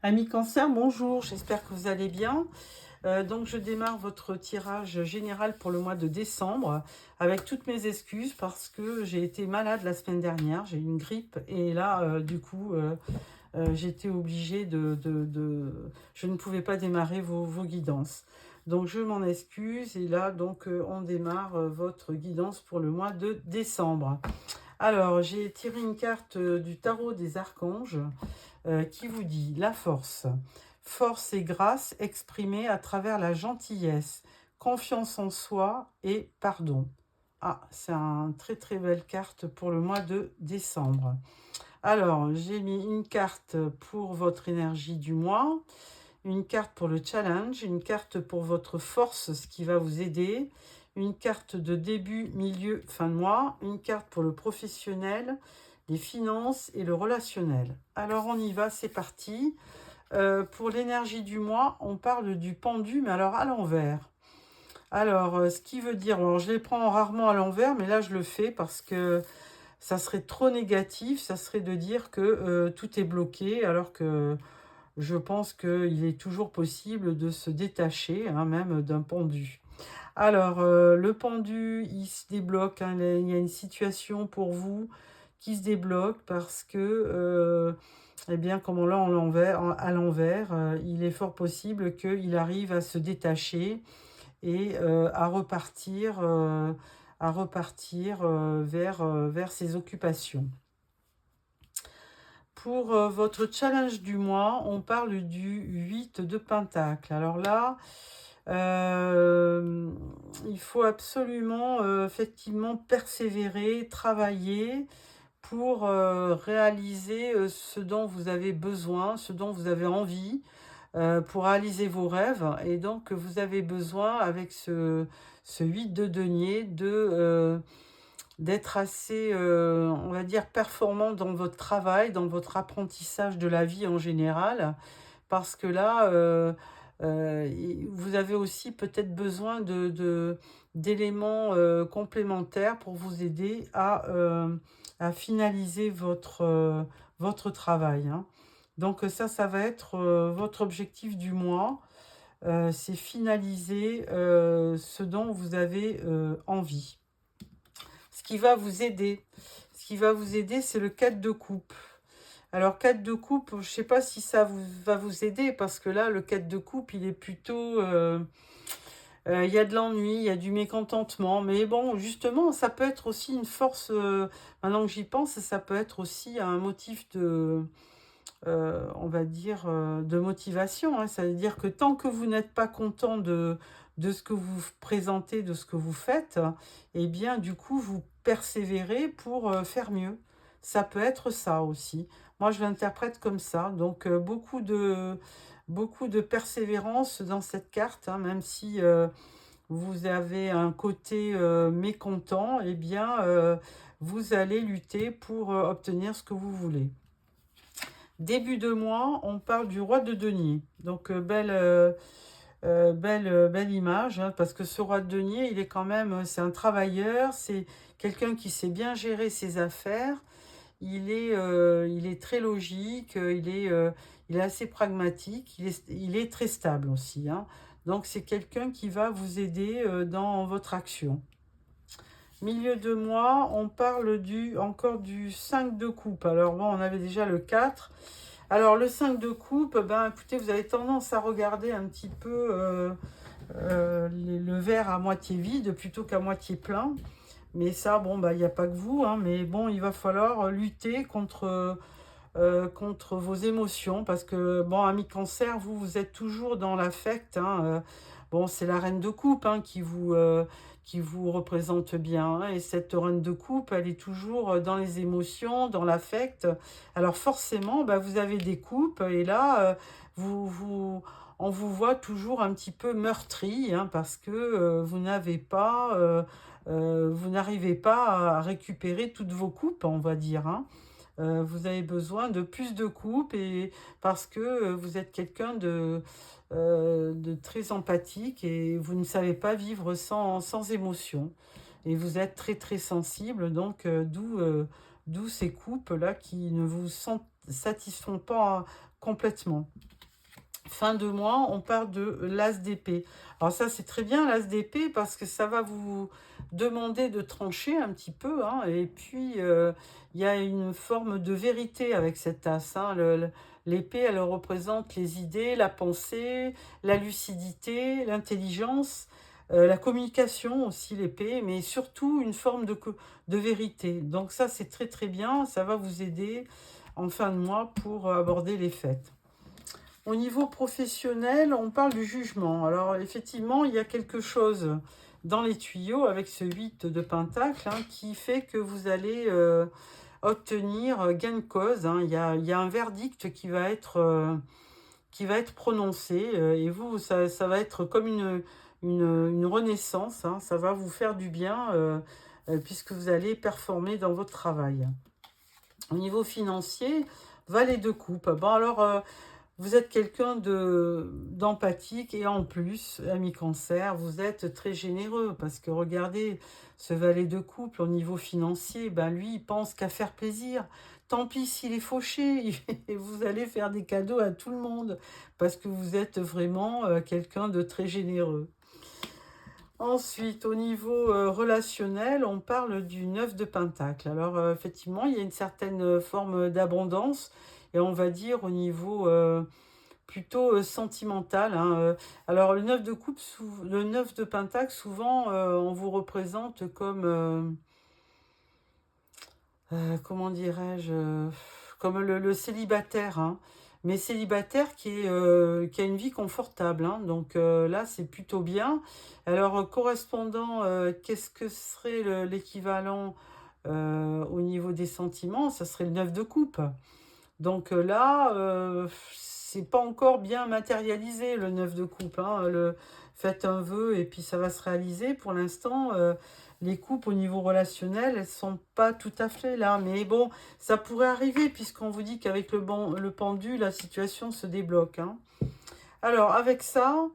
Amis Cancer, bonjour, j'espère que vous allez bien. Donc je démarre votre tirage général pour le mois de décembre avec toutes mes excuses parce que j'ai été malade la semaine dernière, j'ai eu une grippe et là j'étais obligée je ne pouvais pas démarrer vos guidances. Donc je m'en excuse et là on démarre votre guidance pour le mois de décembre. Alors j'ai tiré une carte du tarot des archanges qui vous dit la force. Force et grâce exprimée à travers la gentillesse, confiance en soi et pardon. Ah, c'est une très très belle carte pour le mois de décembre. Alors, j'ai mis une carte pour votre énergie du mois, une carte pour le challenge, une carte pour votre force, ce qui va vous aider, une carte de début, milieu, fin de mois, une carte pour le professionnel, les finances et le relationnel. Alors on y va, c'est parti. Pour l'énergie du mois, on parle du pendu, mais alors à l'envers. Alors, ce qui veut dire, alors je les prends rarement à l'envers, mais là je le fais parce que ça serait trop négatif, ça serait de dire que tout est bloqué, alors que je pense qu'il est toujours possible de se détacher, hein, même d'un pendu. Alors, le pendu, il se débloque, hein, il y a une situation pour vous qui se débloque parce que, eh bien, comme on l'a à l'envers, il est fort possible qu'il arrive à se détacher et à repartir vers ses occupations. Pour votre challenge du mois, on parle du 8 de Pentacle. Alors là, il faut absolument, effectivement, persévérer, travailler pour réaliser ce dont vous avez besoin, ce dont vous avez envie, pour réaliser vos rêves. Et donc, vous avez besoin, avec ce 8 de denier, d'être assez, on va dire, performant dans votre travail, dans votre apprentissage de la vie en général. Parce que là, vous avez aussi peut-être besoin d'éléments complémentaires pour vous aider à finaliser votre travail, hein. Donc ça va être votre objectif du mois, c'est finaliser ce dont vous avez envie. Ce qui va vous aider, c'est le 4 de coupe. Alors 4 de coupe, je ne sais pas si va vous aider parce que là, le 4 de coupe, il est plutôt... il y a de l'ennui, il y a du mécontentement. Mais bon, justement, ça peut être aussi une force, maintenant que j'y pense, ça peut être aussi un motif on va dire, de motivation, hein. Ça veut dire que tant que vous n'êtes pas content de ce que vous présentez, de ce que vous faites, eh bien, du coup, vous persévérez pour faire mieux. Ça peut être ça aussi. Moi, je l'interprète comme ça. Donc, beaucoup de persévérance dans cette carte, hein, même si vous avez un côté mécontent, eh bien, vous allez lutter pour obtenir ce que vous voulez. Début de mois, on parle du roi de denier. Donc, belle image, hein, parce que ce roi de denier, il est quand même, c'est un travailleur, c'est quelqu'un qui sait bien gérer ses affaires. Il est très logique, il est assez pragmatique, il est très stable aussi, hein. Donc, c'est quelqu'un qui va vous aider dans votre action. Milieu de mois, on parle encore du 5 de coupe. Alors, bon, on avait déjà le 4. Alors, le 5 de coupe, ben, écoutez, vous avez tendance à regarder un petit peu le verre à moitié vide plutôt qu'à moitié plein. Mais ça, bon, bah, il n'y a pas que vous, hein, mais bon, il va falloir lutter contre vos émotions parce que, bon, ami cancer, vous êtes toujours dans l'affect, hein, bon, c'est la reine de coupe, hein, qui vous représente bien, hein, et cette reine de coupe, elle est toujours dans les émotions, dans l'affect. Alors forcément, bah, vous avez des coupes et là, on vous voit toujours un petit peu meurtri, hein, parce que vous n'arrivez pas à récupérer toutes vos coupes, on va dire, hein. Vous avez besoin de plus de coupes et parce que vous êtes quelqu'un de très empathique et vous ne savez pas vivre sans émotion. Et vous êtes très très sensible, donc d'où ces coupes-là qui ne vous satisfont pas complètement. Fin de mois, on parle de l'as d'épée. Alors ça, c'est très bien, l'as d'épée, parce que ça va vous demander de trancher un petit peu. Hein, et puis, il y a une forme de vérité avec cet as. Hein, l'épée, elle représente les idées, la pensée, la lucidité, l'intelligence, la communication aussi, l'épée, mais surtout une forme de vérité. Donc ça, c'est très très bien. Ça va vous aider en fin de mois pour aborder les fêtes. Au niveau professionnel, on parle du jugement. Alors, effectivement, il y a quelque chose dans les tuyaux avec ce 8 de pentacle hein, qui fait que vous allez obtenir gain de cause. Hein. Il y a un verdict qui va être prononcé et vous, ça va être comme une renaissance. Hein. Ça va vous faire du bien puisque vous allez performer dans votre travail. Au niveau financier, valet de coupe. Bon, alors... vous êtes quelqu'un d'empathique et en plus, ami cancer, vous êtes très généreux parce que regardez, ce valet de couple au niveau financier, ben lui, il pense qu'à faire plaisir. Tant pis s'il est fauché, et vous allez faire des cadeaux à tout le monde parce que vous êtes vraiment quelqu'un de très généreux. Ensuite, au niveau relationnel, on parle du 9 de pentacle. Alors, effectivement, il y a une certaine forme d'abondance et on va dire au niveau plutôt sentimental. Hein, alors, le 9 de coupe, le 9 de pentacle, souvent, on vous représente comme, comment dirais-je, comme le célibataire. Hein, mais célibataire qui a une vie confortable. Hein, donc là, c'est plutôt bien. Alors, correspondant, qu'est-ce que serait l'équivalent au niveau des sentiments? Ça serait le 9 de coupe. Donc là, c'est pas encore bien matérialisé le 9 de coupe. Hein, faites un vœu et puis ça va se réaliser. Pour l'instant, les coupes au niveau relationnel, elles sont pas tout à fait là. Mais bon, ça pourrait arriver puisqu'on vous dit qu'avec le pendu, la situation se débloque. Hein. Alors avec ça,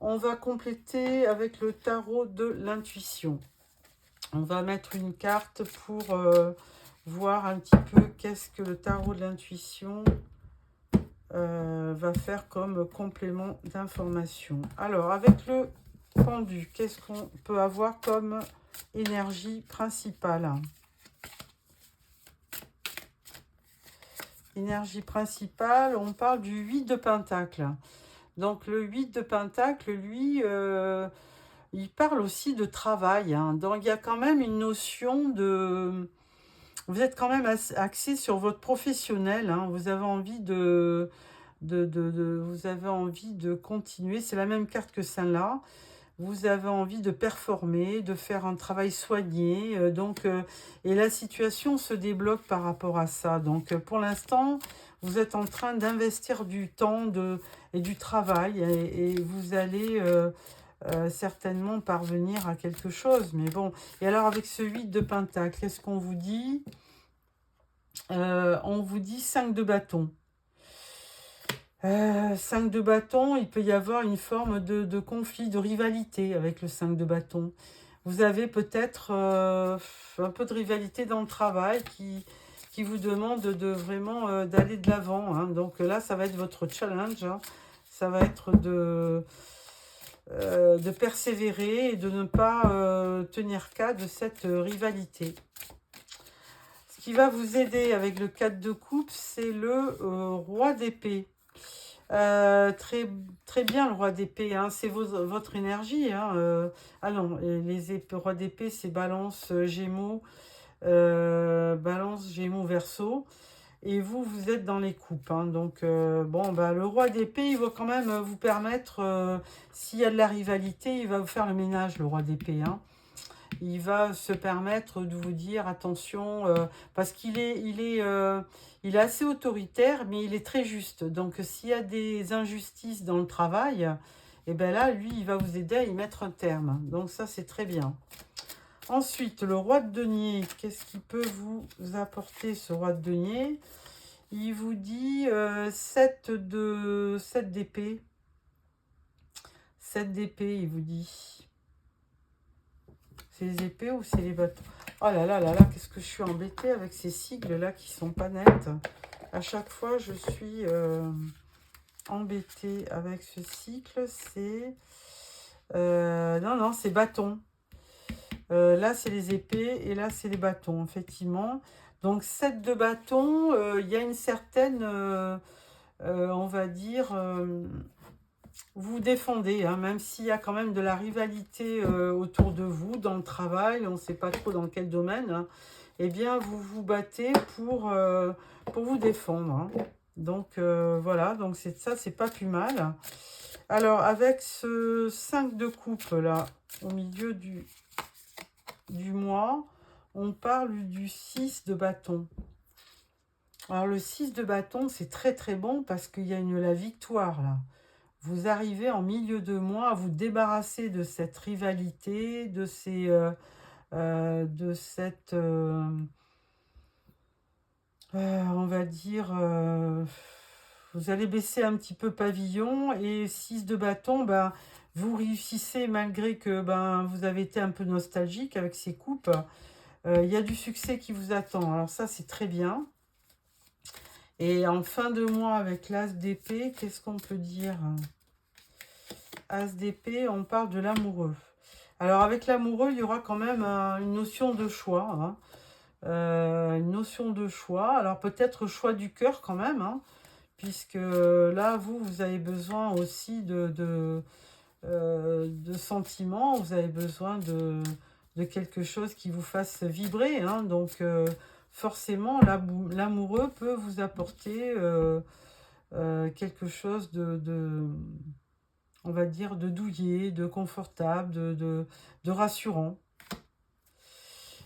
on va compléter avec le tarot de l'intuition. On va mettre une carte pour voir un petit peu qu'est-ce que le tarot de l'intuition va faire comme complément d'information. Alors, avec le pendu, qu'est-ce qu'on peut avoir comme énergie principale? Énergie principale, on parle du 8 de pentacle. Donc, le 8 de pentacle, lui, il parle aussi de travail. Hein. Donc, il y a quand même une notion de... Vous êtes quand même axé sur votre professionnel. Hein. Vous avez envie vous avez envie de continuer. C'est la même carte que celle-là. Vous avez envie de performer, de faire un travail soigné. Et la situation se débloque par rapport à ça. Donc, pour l'instant, vous êtes en train d'investir du temps et du travail. Et vous allez certainement parvenir à quelque chose. Mais bon, et alors avec ce 8 de pentacle, qu'est-ce qu'on vous dit? On vous dit 5 de bâton. 5 de bâton, il peut y avoir une forme de conflit, de rivalité avec le 5 de bâton. Vous avez peut-être un peu de rivalité dans le travail qui vous demande de vraiment d'aller de l'avant. Hein. Donc là, ça va être votre challenge. Hein. Ça va être de persévérer et de ne pas tenir cas de cette rivalité. Ce qui va vous aider avec le 4 de coupe, c'est le roi d'épée. Très, très bien le roi d'épée, hein, c'est votre énergie. Hein, ah non, les rois d'épée, c'est balance, gémeaux, balance, gémeaux, verseau. Et vous, vous êtes dans les coupes. Hein, donc, bon, bah, le roi d'épée, il va quand même vous permettre, s'il y a de la rivalité, il va vous faire le ménage, le roi d'épée. Hein. Il va se permettre de vous dire attention, parce qu'il il est assez autoritaire, mais il est très juste. Donc, s'il y a des injustices dans le travail, et ben là, lui, il va vous aider à y mettre un terme. Donc, ça, c'est très bien. Ensuite, le roi de denier, qu'est-ce qu'il peut vous apporter, ce roi de denier? Il vous dit 7 d'épée. 7 d'épée, il vous dit. C'est les épées ou c'est les bâtons? Oh là là là là, qu'est-ce que je suis embêtée avec ces sigles-là qui sont pas nettes. À chaque fois, je suis embêtée avec ce cycle. C'est... non, non, c'est bâton. Là, c'est les épées et là, c'est les bâtons, effectivement. Donc, 7 de bâtons, il y a une certaine, on va dire, vous défendez, hein, même s'il y a quand même de la rivalité autour de vous, dans le travail, on ne sait pas trop dans quel domaine, hein, eh bien, vous vous battez pour vous défendre. Hein. Donc, voilà, donc ça, c'est pas plus mal. Alors, avec ce 5 de coupe, là, au milieu du mois, on parle du 6 de bâton. Alors, le 6 de bâton, c'est très, très bon parce qu'il y a la victoire, là. Vous arrivez en milieu de mois à vous débarrasser de cette rivalité, de cette, on va dire, vous allez baisser un petit peu pavillon et 6 de bâton, ben, vous réussissez malgré que ben, vous avez été un peu nostalgique avec ces coupes. Il y a du succès qui vous attend. Alors ça, c'est très bien. Et en fin de mois, avec l'as d'épée, qu'est-ce qu'on peut dire? As d'épée, on parle de l'amoureux. Alors, avec l'amoureux, il y aura quand même une notion de choix. Hein. Une notion de choix. Alors, peut-être choix du cœur quand même. Hein, puisque là, vous avez besoin aussi de sentiments. Vous avez besoin de quelque chose qui vous fasse vibrer. Hein, donc, forcément, l'amoureux peut vous apporter quelque chose on va dire, de douillet, de confortable, de rassurant.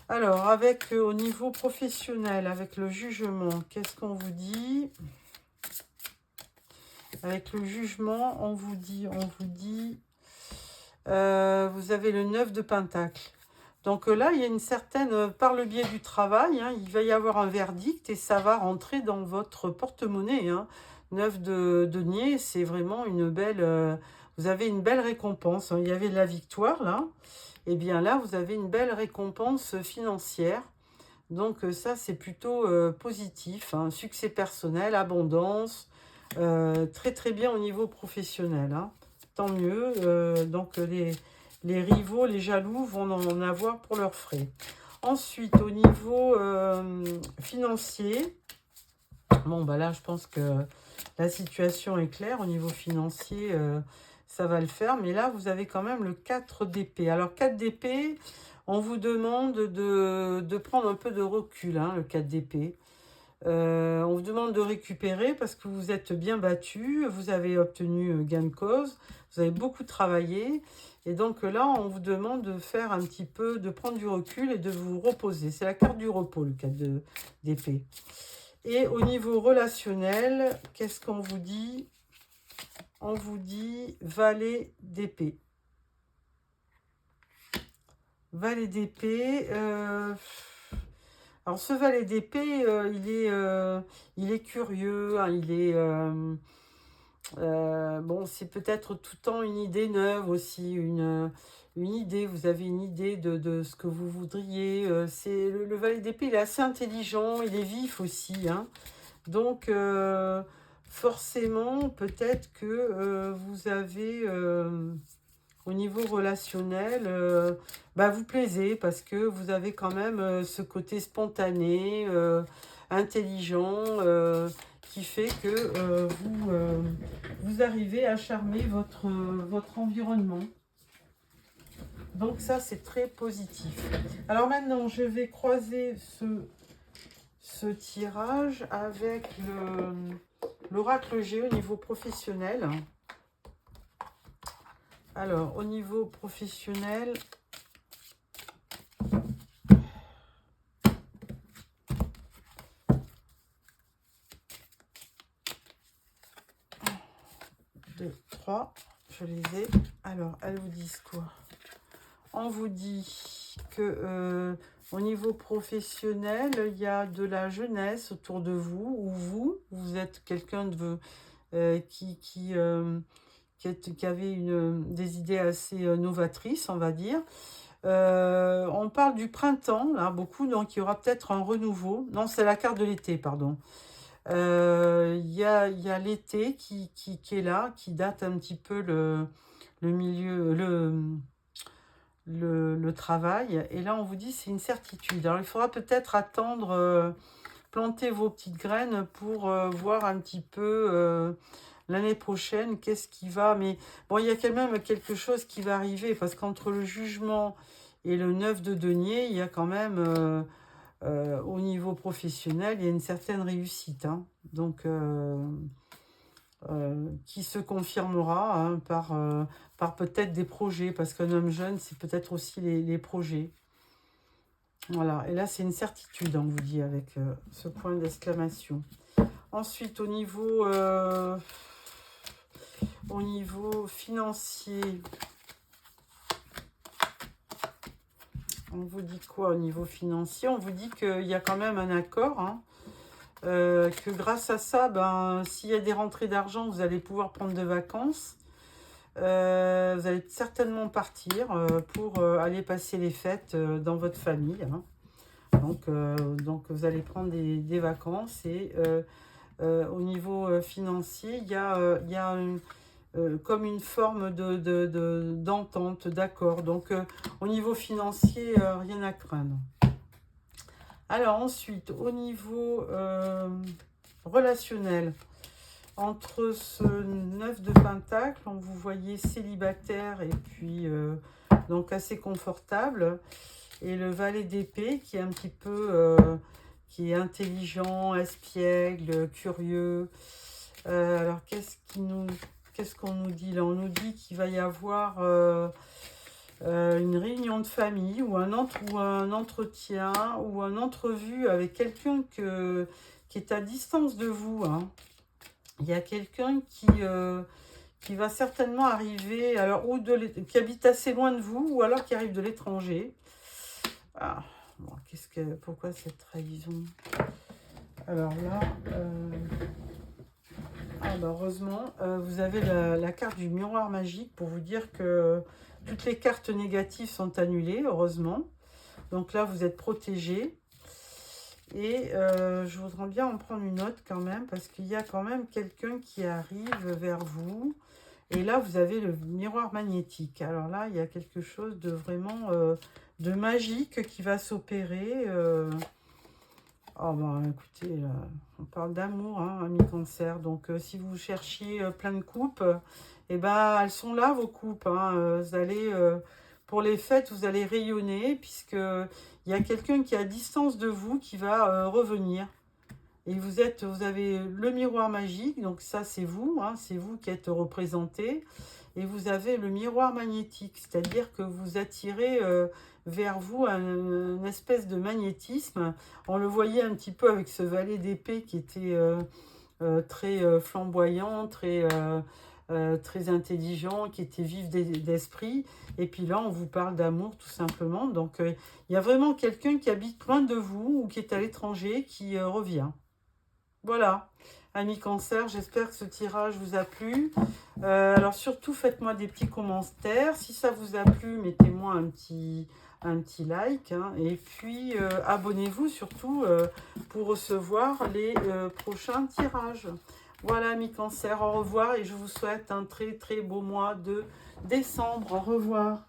Alors, avec au niveau professionnel, avec le jugement, qu'est-ce qu'on vous dit? Avec le jugement, on vous dit, vous avez le 9 de Pentacle. Donc là, il y a une certaine, par le biais du travail, hein, il va y avoir un verdict et ça va rentrer dans votre porte-monnaie. Hein. 9 de denier, c'est vraiment une belle... vous avez une belle récompense. Hein. Il y avait de la victoire là. Et bien là, vous avez une belle récompense financière. Donc ça, c'est plutôt positif. Hein. Succès personnel, abondance. Très très bien au niveau professionnel. Hein. Tant mieux. Donc les rivaux, les jaloux vont en avoir pour leurs frais. Ensuite, au niveau financier, bon, bah là, je pense que la situation est claire. Au niveau financier, ça va le faire. Mais là, vous avez quand même le 4 d'épée. Alors, 4 d'épée, on vous demande de prendre un peu de recul, hein, le 4 d'épée. On vous demande de récupérer parce que vous êtes bien battu, vous avez obtenu gain de cause, vous avez beaucoup travaillé. Et donc là, on vous demande de faire un petit peu, de prendre du recul et de vous reposer. C'est la carte du repos, le 4 d'épée. Et au niveau relationnel, qu'est-ce qu'on vous dit? On vous dit valet d'épée. Valet d'épée. Alors ce valet d'épée, il est curieux, hein, il est... bon, c'est peut-être tout le temps une idée neuve aussi, une idée, vous avez une idée de ce que vous voudriez. C'est le valet d'épée, il est assez intelligent, il est vif aussi. Hein. Donc, forcément, peut-être que vous avez, au niveau relationnel, bah, vous plaisez parce que vous avez quand même ce côté spontané, intelligent, qui fait que vous arrivez à charmer votre environnement. Donc ça, c'est très positif. Alors maintenant, je vais croiser ce tirage avec l'oracle G au niveau professionnel. Alors, au niveau professionnel, deux, trois, je les ai. Alors, elles vous disent quoi? On vous dit que au niveau professionnel, il y a de la jeunesse autour de vous, ou vous êtes quelqu'un qui avait des idées assez novatrices, on va dire. On parle du printemps, là, beaucoup, donc il y aura peut-être un renouveau. Non, c'est la carte de l'été, pardon. Il y a l'été qui est là, qui date un petit peu le milieu, le travail. Et là, on vous dit c'est une certitude. Alors, il faudra peut-être attendre, planter vos petites graines pour voir un petit peu l'année prochaine qu'est-ce qui va. Mais bon, il y a quand même quelque chose qui va arriver parce qu'entre le jugement et le 9 de denier, il y a quand même, au niveau professionnel, il y a une certaine réussite. Hein. Donc, qui se confirmera hein, par peut-être des projets, parce qu'un homme jeune, c'est peut-être aussi les projets. Voilà, et là, c'est une certitude, on vous dit, avec ce point d'exclamation. Ensuite, au niveau financier, on vous dit quoi au niveau financier? On vous dit qu'il y a quand même un accord, hein, que grâce à ça, ben, s'il y a des rentrées d'argent, vous allez pouvoir prendre de vacances. Vous allez certainement partir pour aller passer les fêtes dans votre famille. Hein. Donc, vous allez prendre des vacances et au niveau financier, il y a comme une forme d'entente, d'accord. Donc, au niveau financier, rien à craindre. Alors, ensuite, au niveau relationnel, entre ce 9 de Pentacle, on vous voyez célibataire et puis donc assez confortable. Et le valet d'épée qui est un petit peu, qui est intelligent, espiègle, curieux. Alors, qu'est-ce qu'on nous dit là? On nous dit qu'il va y avoir une réunion de famille ou un entretien ou une entrevue avec quelqu'un qui est à distance de vous. Hein. Il y a quelqu'un qui va certainement arriver, alors qui habite assez loin de vous ou alors qui arrive de l'étranger. Ah, bon, pourquoi cette trahison? Alors là, heureusement, vous avez la carte du miroir magique pour vous dire que toutes les cartes négatives sont annulées, heureusement. Donc là, vous êtes protégé. Et je voudrais bien en prendre une autre quand même, parce qu'il y a quand même quelqu'un qui arrive vers vous. Et là, vous avez le miroir magnétique. Alors là, il y a quelque chose de vraiment de magique qui va s'opérer. Oh, ben, écoutez, on parle d'amour, hein, ami Cancer. Donc, si vous cherchiez plein de coupes, eh ben, elles sont là, vos coupes. Hein. Vous allez, pour les fêtes, vous allez rayonner, puisqu'il y a quelqu'un qui est à distance de vous qui va revenir. Et vous avez le miroir magique, donc ça c'est vous, hein, c'est vous qui êtes représenté. Et vous avez le miroir magnétique, c'est-à-dire que vous attirez vers vous une espèce de magnétisme. On le voyait un petit peu avec ce valet d'épée qui était très flamboyant, très intelligent, qui était vif d'esprit. Et puis là, on vous parle d'amour tout simplement. Donc, il y a vraiment quelqu'un qui habite loin de vous ou qui est à l'étranger qui revient. Voilà, amis Cancer, j'espère que ce tirage vous a plu. Alors surtout, faites-moi des petits commentaires. Si ça vous a plu, mettez-moi un petit like. Hein. Et puis, abonnez-vous surtout pour recevoir les prochains tirages. Voilà, amis Cancer, au revoir et je vous souhaite un très très beau mois de décembre. Au revoir.